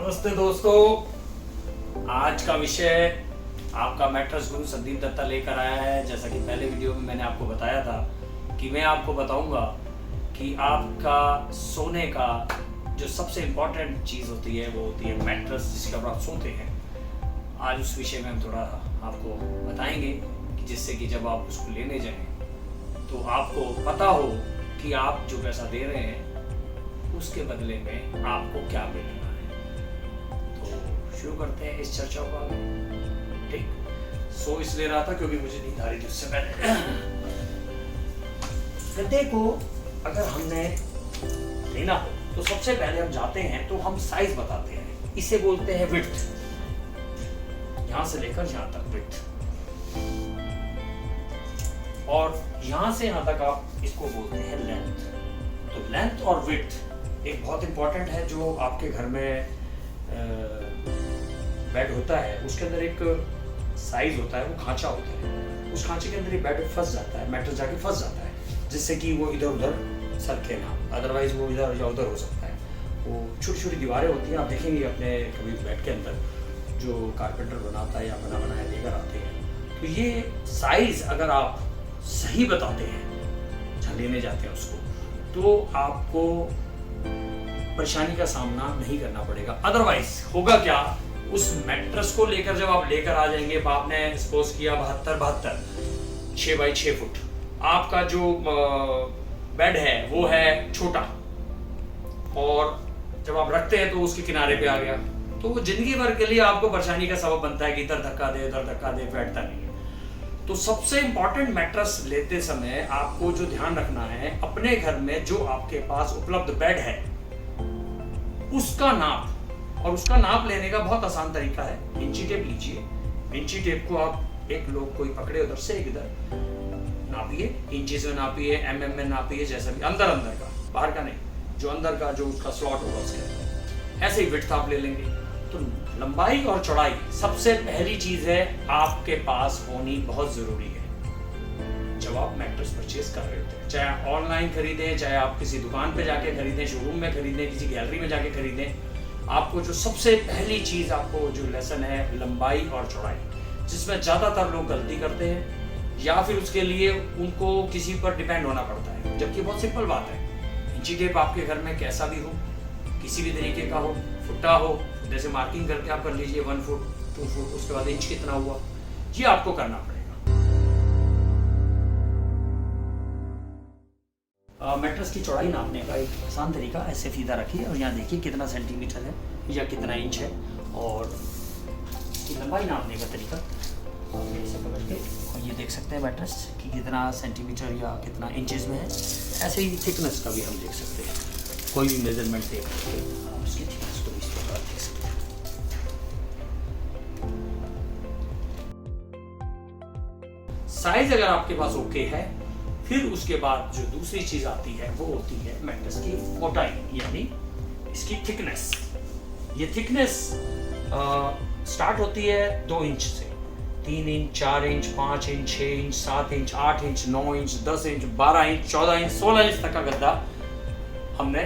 नमस्ते दोस्तों, आज का विषय आपका मैट्रेस गुरु संदीप दत्ता लेकर आया है। जैसा कि पहले वीडियो में मैंने आपको बताया था कि मैं आपको बताऊंगा कि आपका सोने का जो सबसे इम्पोर्टेंट चीज़ होती है वो होती है मैट्रेस, जिसके ऊपर आप सोते हैं। आज उस विषय में हम थोड़ा आपको बताएंगे कि जिससे कि जब आप उसको लेने जाएं तो आपको पता हो कि आप जो पैसा दे रहे हैं उसके बदले में आपको क्या मिलना है। तो शुरू करते हैं इस चर्चा को आगे। ठीक, सो इसलिए रहा था क्योंकि मुझे नींद आ रही थी उससे पहले। गद्दे को अगर हमने लेना हो तो सबसे पहले हम जाते हैं तो हम साइज बताते हैं। इसे बोलते हैं विड्थ, यहां से लेकर यहां तक विड्थ, और यहां से यहां तक आप इसको बोलते हैं लेंथ। तो लेंथ और विड्थ एक बहुत इंपॉर्टेंट है। जो आपके घर में बेड होता है उसके अंदर एक साइज होता है, वो खांचा होता है। उस खांचे के अंदर ये बेड फंस जाता है, मैट्रेस जाके फंस जाता है, जिससे कि वो इधर उधर सरके ना, अदरवाइज वो इधर या उधर हो सकता है। वो छोटी छोटी दीवारें होती हैं, आप देखेंगे अपने कभी बेड के अंदर जो कारपेंटर बनाता है या बना बनाया लेकर आते हैं। तो ये साइज अगर आप सही बताते हैं जहाँ लेने जाते हैं उसको, तो आपको परेशानी का सामना नहीं करना पड़ेगा। अदरवाइज होगा क्या, उस मैट्रेस को लेकर जब आप लेकर आ जाएंगे, आपने सपोज किया 72 6 बाई 6 फुट, आपका जो बेड है वो है छोटा, और जब आप रखते हैं तो उसके किनारे पे आ गया, तो वो जिंदगी भर के लिए आपको परेशानी का सबब बनता है कि इधर धक्का दे उधर धक्का दे, बैठता नहीं है। तो सबसे इंपॉर्टेंट मैट्रेस लेते समय आपको जो ध्यान रखना है, अपने घर में जो आपके पास उपलब्ध बेड है उसका नाप, और उसका नाप लेने का बहुत आसान तरीका है। इंची टेप लीजिए, इंची टेप को आप एक लोग कोई पकड़े उधर से एक इधर नापिए, इंचेस में नापिए, एमएम में नापिए, जैसा भी अंदर का, बाहर का नहीं, जो अंदर का जो उसका स्लॉट होगा उसके अंदर। ऐसे ही विड्थ आप ले लेंगे। तो लंबाई और चौड़ाई सबसे पहली चीज है आपके पास होनी बहुत जरूरी है जब आप मैट्रेस परचेज कर रहे होते हैं। चाहे आप ऑनलाइन खरीदें, चाहे आप किसी दुकान पे जाके खरीदें, शोरूम में खरीदें, किसी गैलरी में जाके खरीदें, आपको जो सबसे पहली चीज, आपको जो लेसन है लंबाई और चौड़ाई, जिसमें ज्यादातर लोग गलती करते हैं या फिर उसके लिए उनको किसी पर डिपेंड होना पड़ता है, जबकि बहुत सिंपल बात है। इंची टेप आपके घर में कैसा भी हो, किसी भी तरीके का हो, फुटा हो, जैसे मार्किंग करके आप कर लीजिए 1 फुट 2 फुट, उसके बाद इंच कितना हुआ, ये आपको करना पड़ेगा। मैट्रेस की चौड़ाई नापने का एक आसान तरीका, ऐसे फीता रखिए और यहाँ देखिए कितना सेंटीमीटर है या कितना इंच है, और इसकी लंबाई नापने का तरीका ऐसे पकड़ के, और ये देख सकते हैं मैट्रेस कि कितना सेंटीमीटर या कितना इंचेस में है। ऐसे ही थिकनेस का भी हम देख सकते हैं, कोई भी मेजरमेंट देख सकते हैं आप उसकी थिकनेस को इस प्रकार देख सकते हैं। साइज अगर आपके पास ओके है, फिर उसके बाद जो दूसरी चीज आती है वो होती है मैट्रेस की मोटाई, यानी इसकी थिकनेस। ये थिकनेस स्टार्ट होती है 2 इंच से, 3 inch 4 inch 5 inch 6 inch 7 inch 8 inch 9 inch 10 inch 12 inch 14 inch 16 inch तक का गद्दा हमने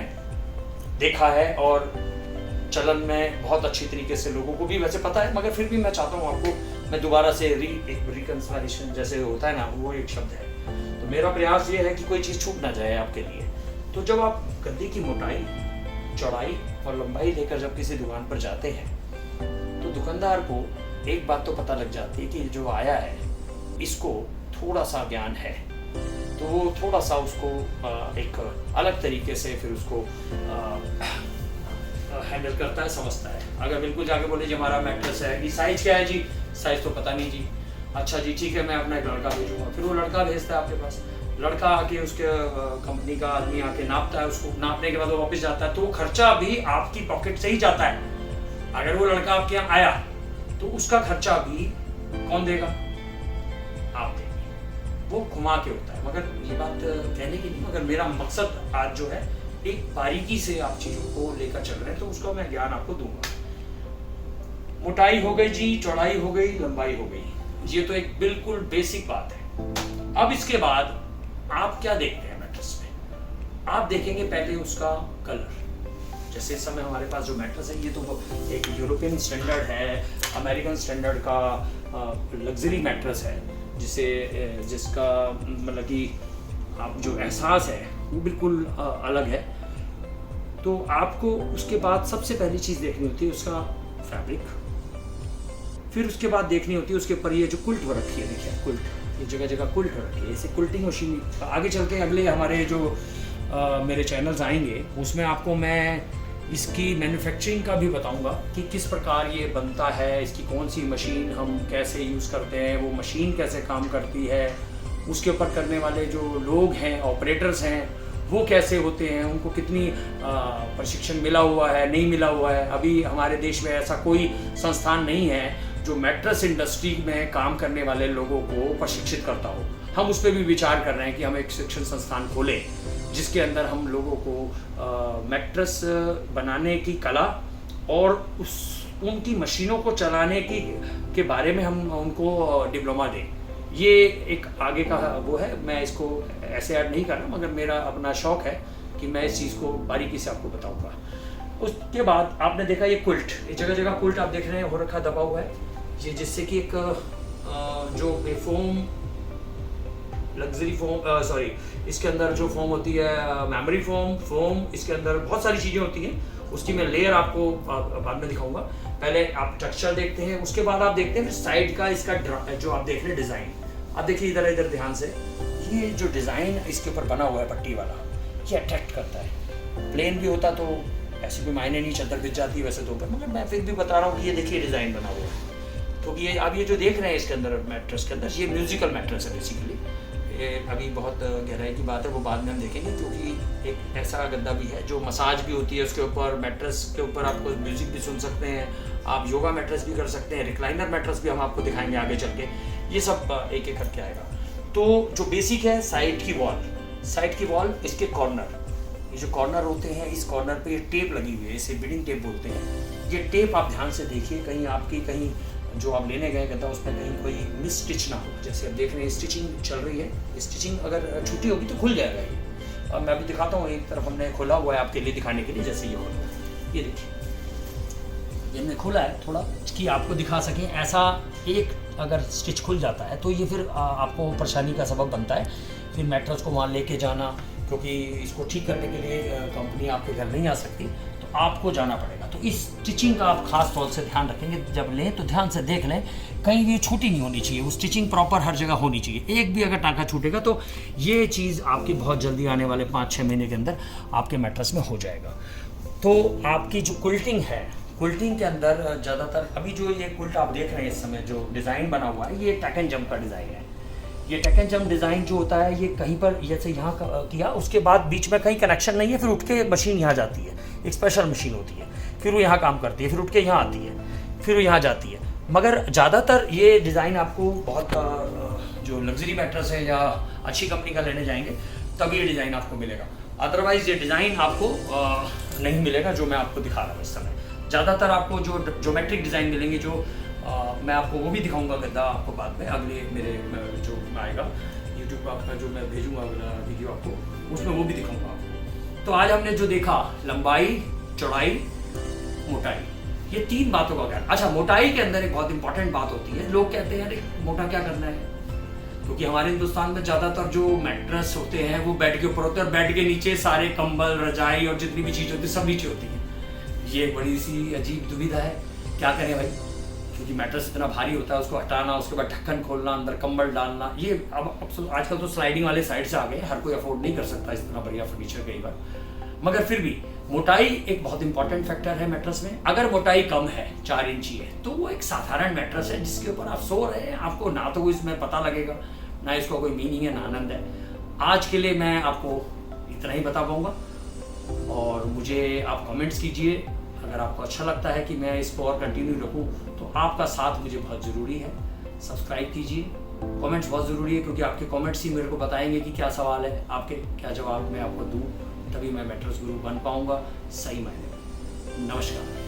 देखा है, और चलन में बहुत अच्छी तरीके से लोगों को भी वैसे पता है, मगर फिर भी मैं चाहता हूँ आपको मैं दोबारा से रिकंसिडरेशन जैसे होता है ना, वो एक शब्द है। तो मेरा प्रयास ये है कि कोई चीज़ छूट ना जाए आपके लिए। तो जब आप गद्दे की मोटाई, चौड़ाई और लंबाई लेकर जब किसी दुकान पर जाते हैं, तो दुकानदार को एक बात तो पता लग जाती है कि जो आया है इसको थोड़ा सा ज्ञान है, तो वो थोड़ा सा उसको एक अलग तरीके से फिर उसको हैंडल करता है, समझता है। अगर बिल्कुल जाके बोले जी हमारा मैट्रेस है, ये साइज क्या है जी, साइज तो पता नहीं जी, अच्छा जी ठीक है मैं अपना एक लड़का भेजूंगा, फिर वो लड़का भेजता है आपके पास, लड़का आके उसके कंपनी का आदमी आके नापता है, उसको नापने के बाद वो वापस जाता है, तो वो खर्चा भी आपकी पॉकेट से ही जाता है। अगर वो लड़का आपके यहाँ आया तो उसका खर्चा भी कौन देगा, आप देंगे, वो घुमा के होता है। मगर ये बात कहने की नहीं, मगर मेरा मकसद आज जो है एक बारीकी से आप चीजों को लेकर चल रहे हैं, तो उसका मैं ज्ञान आपको दूंगा। मोटाई हो गई जी, चौड़ाई हो गई, लंबाई हो गई, ये तो एक बिल्कुल बेसिक बात है। अब इसके बाद आप क्या देखते हैं मैट्रेस में, आप देखेंगे पहले उसका कलर। जैसे इस समय हमारे पास जो मैट्रेस है, ये तो एक यूरोपियन स्टैंडर्ड है, अमेरिकन स्टैंडर्ड का लग्जरी मैट्रेस है, जिसका मतलब कि आप जो एहसास है वो बिल्कुल अलग है। तो आपको उसके बाद सबसे पहली चीज़ देखनी होती है उसका फैब्रिक, फिर उसके बाद देखनी होती है उसके ऊपर ये जो कुल्ट हो रखी है, देखिए कुल्ट, ये जगह जगह कुल्ट हो रखी है, इसे कुल्टिंग मशीन। आगे चल के अगले हमारे जो मेरे चैनल्स आएंगे उसमें आपको मैं इसकी मैन्युफैक्चरिंग का भी बताऊंगा कि किस प्रकार ये बनता है, इसकी कौन सी मशीन हम कैसे यूज़ करते हैं, वो मशीन कैसे काम करती है, उसके ऊपर करने वाले जो लोग हैं, ऑपरेटर्स हैं, वो कैसे होते हैं, उनको कितनी प्रशिक्षण मिला हुआ है, नहीं मिला हुआ है। अभी हमारे देश में ऐसा कोई संस्थान नहीं है जो मैट्रेस इंडस्ट्री में काम करने वाले लोगों को प्रशिक्षित करता हो। हम उस पर भी विचार कर रहे हैं कि हम एक शिक्षण संस्थान खोलें जिसके अंदर हम लोगों को मैट्रेस बनाने की कला और उनकी मशीनों को चलाने के बारे में हम उनको डिप्लोमा दें। ये एक आगे का वो है, मैं इसको ऐसे ऐड नहीं कर रहा, मगर मेरा अपना शौक है कि मैं इस चीज़ को बारीकी से आपको बताऊंगा। उसके बाद आपने देखा ये कुल्ट, ये जगह जगह कुल्ट आप देख रहे हैं हो रखा, दबा हुआ है ये, जिससे कि एक जो फोम, लग्जरी फोम, सॉरी, इसके अंदर जो फोम होती है मेमोरी फोम, इसके अंदर बहुत सारी चीज़ें होती हैं, उसकी मैं लेयर आपको बाद में दिखाऊंगा। पहले आप टेक्सचर देखते हैं, उसके बाद आप देखते हैं फिर साइड का इसका जो आप देख रहे हैं डिज़ाइन। आप देखिए इधर ध्यान से, ये जो डिज़ाइन इसके ऊपर बना हुआ है पट्टी वाला, ये अट्रैक्ट करता है। प्लेन भी होता तो ऐसी कोई मायने नहीं, चद्दर बिछ जाती वैसे तो, मगर मैं फिर भी बता रहा हूँ कि ये देखिए डिज़ाइन बना हुआ है। तो ये आप ये जो देख रहे हैं इसके अंदर मैट्रेस के अंदर, ये म्यूजिकल मैट्रेस है बेसिकली। ये अभी बहुत गहराई की बात है, वो बाद में हम देखेंगे, क्योंकि एक ऐसा गद्दा भी है जो मसाज भी होती है उसके ऊपर, मैट्रेस के ऊपर आपको म्यूजिक भी सुन सकते हैं, आप योगा मैट्रेस भी कर सकते हैं, रिक्लाइनर मैट्रेस भी हम आपको दिखाएंगे आगे चल के, ये सब एक एक करके आएगा। तो जो बेसिक है साइड की वॉल, इसके कॉर्नर, ये जो कॉर्नर होते हैं, इस कॉर्नर पे टेप लगी हुई है, इसे बिडिंग टेप बोलते हैं। ये टेप आप ध्यान से देखिए, कहीं जो आप लेने गए गद्दा उसमें कहीं कोई मिस स्टिच ना हो। जैसे आप देख रहे हैं स्टिचिंग चल रही है, स्टिचिंग अगर छूटी होगी तो खुल जाएगा ये। और मैं अभी दिखाता हूँ, एक तरफ हमने खोला हुआ है आपके लिए दिखाने के लिए, जैसे ये खोला, ये देखिए, ये हमने खोला है थोड़ा कि आपको दिखा सकें। ऐसा एक अगर स्टिच खुल जाता है तो ये फिर आपको परेशानी का सबब बनता है, फिर मैट्रेस को वहाँ लेके जाना, क्योंकि इसको ठीक करने के लिए कंपनी आपके घर नहीं आ सकती, तो आपको जाना पड़ेगा। तो इस स्टिचिंग का आप खास तौर से ध्यान रखेंगे, जब लें तो ध्यान से देख लें, कहीं भी छूटी नहीं होनी चाहिए, वो स्टिचिंग प्रॉपर हर जगह होनी चाहिए। एक भी अगर टाँका छूटेगा तो ये चीज़ आपकी बहुत जल्दी आने वाले 5-6 महीने के अंदर आपके मैट्रेस में हो जाएगा। तो आपकी जो कुल्टिंग है, कुल्टिंग के अंदर ज़्यादातर अभी जो ये कुल्ट आप देख रहे हैं इस समय जो डिज़ाइन बना हुआ है, ये टैक एंड जंप का डिज़ाइन है। ये टैक एंड जंप डिज़ाइन जो होता है, ये कहीं पर जैसे यहाँ किया, उसके बाद बीच में कहीं कनेक्शन नहीं है, फिर उठ के मशीन यहाँ जाती है, एक स्पेशल मशीन होती है, फिर वो यहाँ काम करती है, फिर उठ के यहाँ आती है, फिर वो यहाँ जाती है। मगर ज़्यादातर ये डिज़ाइन आपको बहुत जो लग्जरी मैट्रेस है या अच्छी कंपनी का लेने जाएंगे तब ये डिज़ाइन आपको मिलेगा, अदरवाइज़ ये डिज़ाइन आपको नहीं मिलेगा जो मैं आपको दिखा रहा हूँ इस समय। ज़्यादातर आपको जो ज्योमेट्रिक डिज़ाइन मिलेंगे, जो मैं आपको वो भी दिखाऊंगा गद्दा आपको बाद में, अगले मेरे जो आएगा यूट्यूब पर आपका जो मैं भेजूंगा अगला वीडियो आपको, उसमें वो भी दिखाऊंगा आपको। तो आज हमने जो देखा, लंबाई, चौड़ाई, मोटाई, ये 3 बातों का ज्ञान। अच्छा, मोटाई के अंदर एक बहुत इंपॉर्टेंट बात होती है, लोग कहते हैं अरे मोटा क्या करना है, क्योंकि हमारे हिंदुस्तान में ज़्यादातर जो मैट्रेस होते हैं वो बेड के ऊपर होते हैं, और बेड के नीचे सारे कंबल, रजाई और जितनी भी चीज़ होती है सब नीचे होती है। ये बड़ी सी अजीब दुविधा है, क्या करें भाई, क्योंकि मैट्रेस इतना भारी होता है, उसको हटाना, उसके बाद ढक्कन खोलना, अंदर कंबल डालना, ये अब आजकल तो स्लाइडिंग वाले साइड से आ गए, हर कोई अफोर्ड नहीं कर सकता इतना बढ़िया फर्नीचर कई बार। मगर फिर भी मोटाई एक बहुत इंपॉर्टेंट फैक्टर है मैट्रेस में। अगर मोटाई कम है, 4 इंची है, तो वो एक साधारण मैट्रेस है जिसके ऊपर आप सो रहे हैं, आपको ना तो इसमें पता लगेगा, ना इसको कोई मीनिंग है, ना आनंद है। आज के लिए मैं आपको इतना ही बता पाऊँगा, और मुझे आप कमेंट्स कीजिए अगर आपको अच्छा लगता है कि मैं इसको और कंटिन्यू रखूं, तो आपका साथ मुझे बहुत ज़रूरी है। सब्सक्राइब कीजिए, कमेंट्स बहुत ज़रूरी है, क्योंकि आपके कमेंट्स ही मेरे को बताएंगे कि क्या सवाल है, आपके क्या जवाब मैं आपको दूं, तभी मैं मैट्रेस गुरु बन पाऊंगा सही मायने में। नमस्कार।